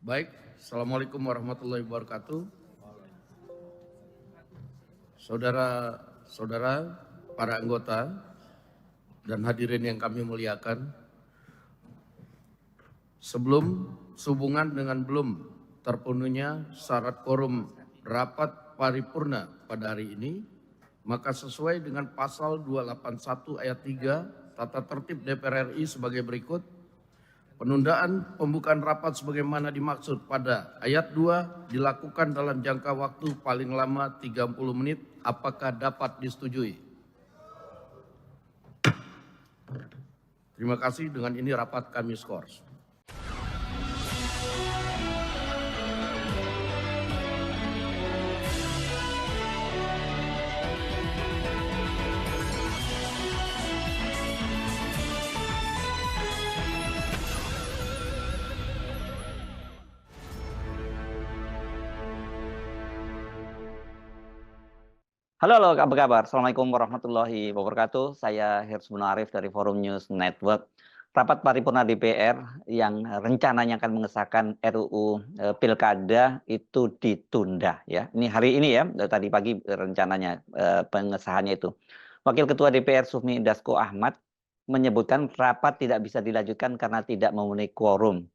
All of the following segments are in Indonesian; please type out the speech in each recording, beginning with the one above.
Baik, Assalamualaikum warahmatullahi wabarakatuh. Saudara-saudara, para anggota, dan hadirin yang kami muliakan, sehubungan dengan belum terpenuhinya syarat quorum rapat paripurna pada hari ini, maka sesuai dengan pasal 281 ayat 3 Tata Tertib DPR RI sebagai berikut. Penundaan pembukaan rapat sebagaimana dimaksud pada ayat 2 dilakukan dalam jangka waktu paling lama 30 menit. Apakah dapat disetujui? Terima kasih. Dengan ini rapat kami skors. Halo, apa kabar? Assalamualaikum warahmatullahi wabarakatuh. Saya Hirs Munarif dari Forum News Network. Rapat paripurna DPR yang rencananya akan mengesahkan RUU Pilkada itu ditunda ya. Ini hari ini ya, tadi pagi rencananya pengesahannya itu. Wakil Ketua DPR Sufmi Dasko Ahmad menyebutkan rapat tidak bisa dilanjutkan karena tidak memenuhi quorum.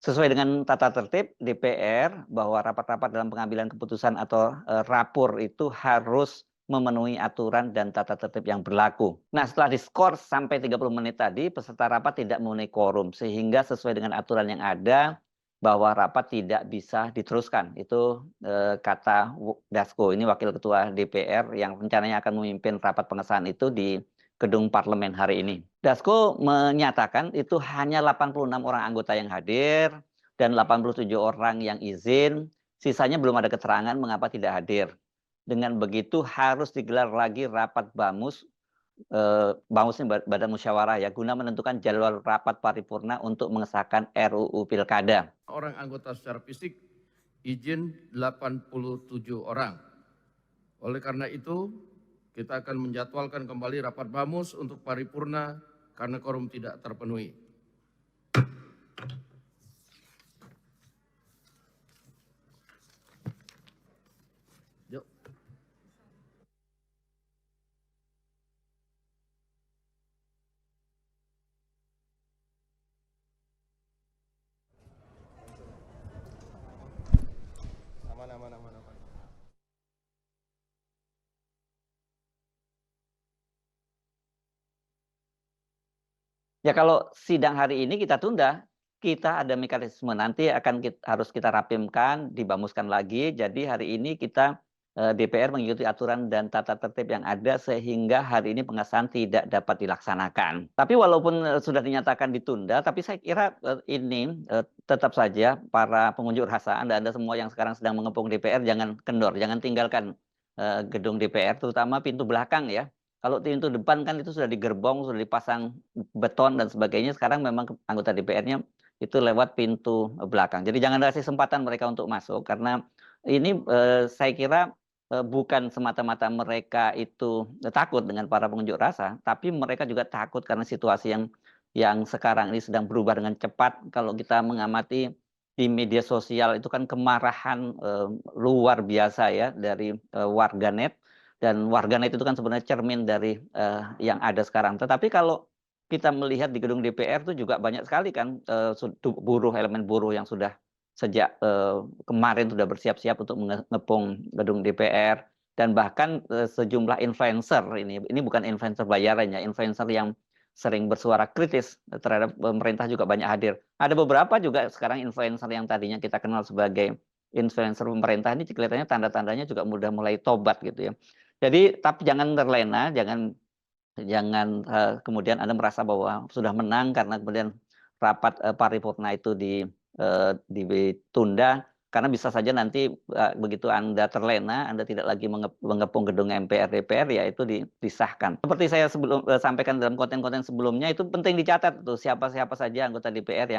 Sesuai dengan tata tertib DPR bahwa rapat-rapat dalam pengambilan keputusan atau rapor itu harus memenuhi aturan dan tata tertib yang berlaku. Nah, setelah diskors sampai 30 menit tadi, peserta rapat tidak memenuhi quorum, sehingga sesuai dengan aturan yang ada bahwa rapat tidak bisa diteruskan. Itu kata Dasko, ini Wakil Ketua DPR yang rencananya akan memimpin rapat pengesahan itu di gedung parlemen hari ini. Dasko menyatakan itu hanya 86 orang anggota yang hadir dan 87 orang yang izin, sisanya belum ada keterangan mengapa tidak hadir. Dengan begitu harus digelar lagi rapat BAMUS, BAMUS ini Badan Musyawarah ya, guna menentukan jadwal rapat paripurna untuk mengesahkan RUU Pilkada. Orang anggota secara fisik izin 87 orang. Oleh karena itu, kita akan menjadwalkan kembali rapat BAMUS untuk paripurna karena quorum tidak terpenuhi. Yuk. Aman. Ya kalau sidang hari ini kita tunda, kita ada mekanisme nanti harus kita rapimkan, dibamuskan lagi. Jadi hari ini kita DPR mengikuti aturan dan tata tertib yang ada sehingga hari ini pengesahan tidak dapat dilaksanakan. Tapi walaupun sudah dinyatakan ditunda, tapi saya kira ini tetap saja para pengunjuk rasa, Anda semua yang sekarang sedang mengepung DPR jangan kendor, jangan tinggalkan gedung DPR, terutama pintu belakang ya. Kalau pintu depan kan itu sudah digerbong, sudah dipasang beton dan sebagainya. Sekarang memang anggota DPR-nya itu lewat pintu belakang. Jadi jangan kasih kesempatan mereka untuk masuk karena ini saya kira bukan semata-mata mereka itu takut dengan para pengunjuk rasa, tapi mereka juga takut karena situasi yang sekarang ini sedang berubah dengan cepat. Kalau kita mengamati di media sosial itu kan kemarahan luar biasa ya dari warganet. Dan warganet itu kan sebenarnya cermin dari yang ada sekarang. Tetapi kalau kita melihat di gedung DPR itu juga banyak sekali kan elemen buruh yang sudah sejak kemarin sudah bersiap-siap untuk mengepung gedung DPR dan bahkan sejumlah influencer ini bukan influencer bayaran ya, influencer yang sering bersuara kritis terhadap pemerintah juga banyak hadir. Ada beberapa juga sekarang influencer yang tadinya kita kenal sebagai influencer pemerintah ini kelihatannya tanda-tandanya juga udah mulai tobat gitu ya. Jadi tapi jangan terlena, jangan kemudian Anda merasa bahwa sudah menang karena kemudian rapat paripurna itu ditunda karena bisa saja nanti begitu Anda terlena, Anda tidak lagi mengepung gedung MPR DPR ya itu disahkan. Seperti saya sampaikan dalam konten-konten sebelumnya itu penting dicatat tuh siapa-siapa saja anggota DPR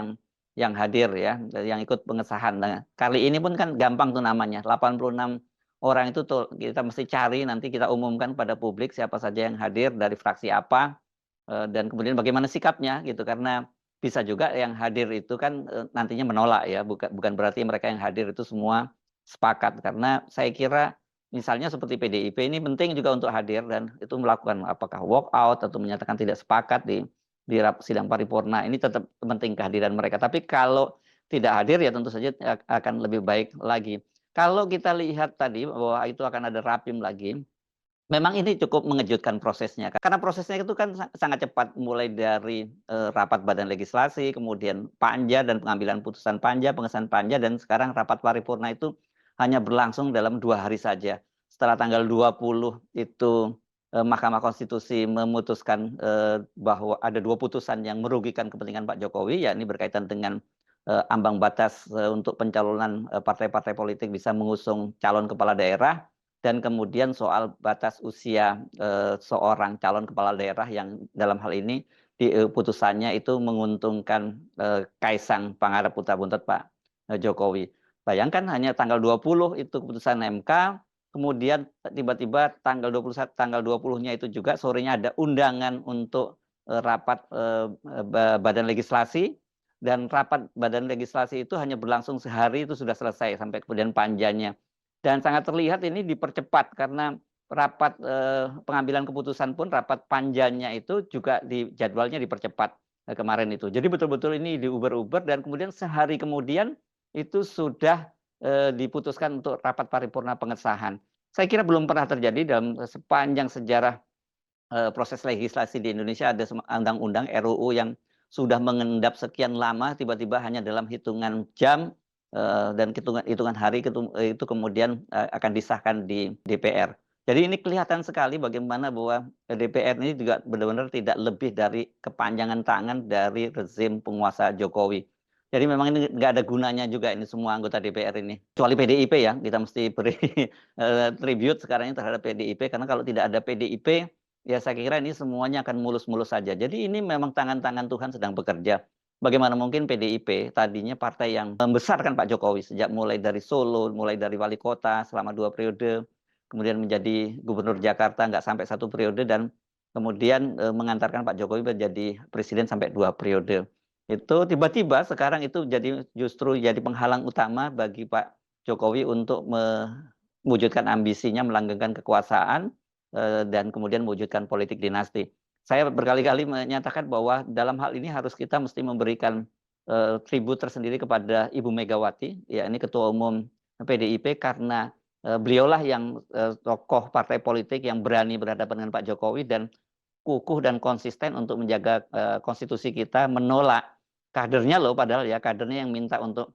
yang hadir ya, yang ikut pengesahan. Nah, kali ini pun kan gampang tuh namanya, 86 orang itu tuh kita mesti cari nanti kita umumkan pada publik siapa saja yang hadir dari fraksi apa dan kemudian bagaimana sikapnya gitu karena bisa juga yang hadir itu kan nantinya menolak ya, bukan berarti mereka yang hadir itu semua sepakat. Karena saya kira misalnya seperti PDIP ini penting juga untuk hadir dan itu melakukan apakah walk out atau menyatakan tidak sepakat di sidang paripurna. Ini tetap penting kehadiran mereka. Tapi kalau tidak hadir ya tentu saja akan lebih baik lagi. Kalau kita lihat tadi bahwa itu akan ada rapim lagi, memang ini cukup mengejutkan prosesnya, karena prosesnya itu kan sangat cepat, mulai dari rapat badan legislasi, kemudian panja dan pengambilan putusan panja, pengesahan panja, dan sekarang rapat paripurna itu hanya berlangsung dalam 2 hari saja. Setelah tanggal 20 itu Mahkamah Konstitusi memutuskan bahwa ada 2 putusan yang merugikan kepentingan Pak Jokowi, yakni berkaitan dengan ambang batas untuk pencalonan partai-partai politik bisa mengusung calon kepala daerah, dan kemudian soal batas usia seorang calon kepala daerah yang dalam hal ini di putusannya itu menguntungkan Kaisang Pangarep Putra Buntut Pak Jokowi. Bayangkan hanya tanggal 20 itu keputusan MK, kemudian tiba-tiba tanggal 21, tanggal 20-nya itu juga sorenya ada undangan untuk rapat badan legislasi, dan rapat badan legislasi itu hanya berlangsung sehari itu sudah selesai sampai kemudian panjanya. Dan sangat terlihat ini dipercepat karena rapat pengambilan keputusan pun rapat panjanya itu juga jadwalnya dipercepat kemarin itu. Jadi betul-betul ini diuber-uber dan kemudian sehari kemudian itu sudah diputuskan untuk rapat paripurna pengesahan. Saya kira belum pernah terjadi dalam sepanjang sejarah proses legislasi di Indonesia ada undang-undang RUU yang sudah mengendap sekian lama tiba-tiba hanya dalam hitungan jam dan hitungan hari itu kemudian akan disahkan di DPR. Jadi ini kelihatan sekali bagaimana bahwa DPR ini juga benar-benar tidak lebih dari kepanjangan tangan dari rezim penguasa Jokowi. Jadi memang ini nggak ada gunanya juga ini semua anggota DPR ini. Kecuali PDIP ya, kita mesti beri tribute sekarang ini terhadap PDIP, karena kalau tidak ada PDIP, ya saya kira ini semuanya akan mulus-mulus saja. Jadi ini memang tangan-tangan Tuhan sedang bekerja. Bagaimana mungkin PDIP tadinya partai yang membesarkan Pak Jokowi sejak mulai dari Solo, mulai dari wali kota selama 2 periode, kemudian menjadi gubernur Jakarta nggak sampai 1 periode, dan kemudian mengantarkan Pak Jokowi menjadi presiden sampai 2 periode. Itu tiba-tiba sekarang itu justru jadi penghalang utama bagi Pak Jokowi untuk mewujudkan ambisinya melanggengkan kekuasaan dan kemudian mewujudkan politik dinasti. Saya berkali-kali menyatakan bahwa dalam hal ini harus kita mesti memberikan tribut tersendiri kepada Ibu Megawati, ya ini Ketua Umum PDIP, karena beliaulah yang tokoh partai politik yang berani berhadapan dengan Pak Jokowi dan kukuh dan konsisten untuk menjaga konstitusi kita, menolak kadernya loh, padahal ya kadernya yang minta untuk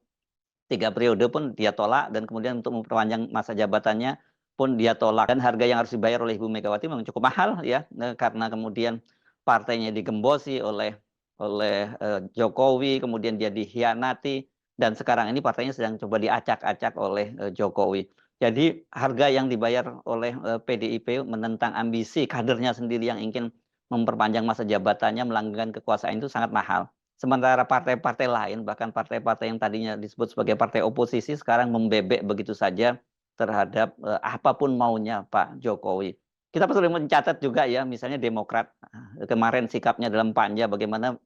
3 periode pun dia tolak, dan kemudian untuk memperpanjang masa jabatannya pun dia tolak. Dan harga yang harus dibayar oleh Ibu Megawati memang cukup mahal ya, karena kemudian partainya digembosi oleh Jokowi, kemudian dia dikhianati, dan sekarang ini partainya sedang coba diacak-acak oleh Jokowi. Jadi harga yang dibayar oleh PDIP menentang ambisi kadernya sendiri yang ingin memperpanjang masa jabatannya, melanggengkan kekuasaan itu sangat mahal. Sementara partai-partai lain, bahkan partai-partai yang tadinya disebut sebagai partai oposisi, sekarang membebek begitu saja terhadap apapun maunya Pak Jokowi. Kita perlu mencatat juga ya, misalnya Demokrat kemarin sikapnya dalam panja, bagaimana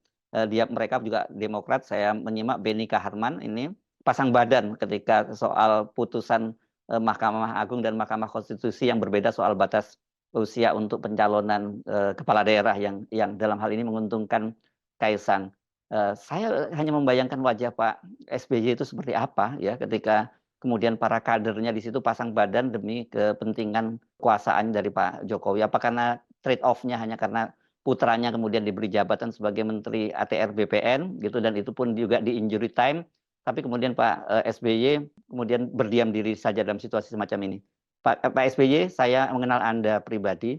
mereka juga Demokrat, saya menyimak Benny Kaharman ini pasang badan ketika soal putusan Mahkamah Agung dan Mahkamah Konstitusi yang berbeda soal batas usia untuk pencalonan kepala daerah yang dalam hal ini menguntungkan Kaisang. Saya hanya membayangkan wajah Pak SBY itu seperti apa ya ketika kemudian para kadernya di situ pasang badan demi kepentingan kekuasaan dari Pak Jokowi. Apa karena trade off-nya hanya karena putranya kemudian diberi jabatan sebagai Menteri ATR BPN gitu, dan itu pun juga di injury time, tapi kemudian Pak SBY kemudian berdiam diri saja dalam situasi semacam ini. Pak SBY, saya mengenal Anda pribadi.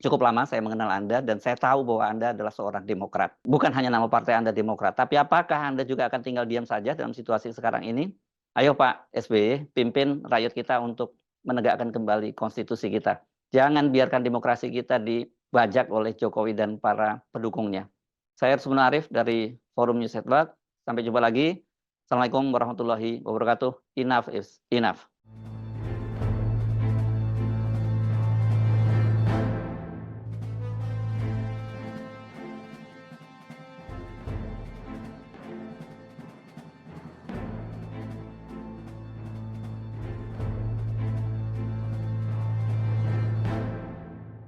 Cukup lama saya mengenal Anda dan saya tahu bahwa Anda adalah seorang Demokrat. Bukan hanya nama partai Anda Demokrat, tapi apakah Anda juga akan tinggal diam saja dalam situasi sekarang ini? Ayo Pak SBY, pimpin rakyat kita untuk menegakkan kembali konstitusi kita. Jangan biarkan demokrasi kita dibajak oleh Jokowi dan para pendukungnya. Saya Rusmun Arif dari Forum News Network. Sampai jumpa lagi. Assalamualaikum warahmatullahi wabarakatuh. Enough is enough.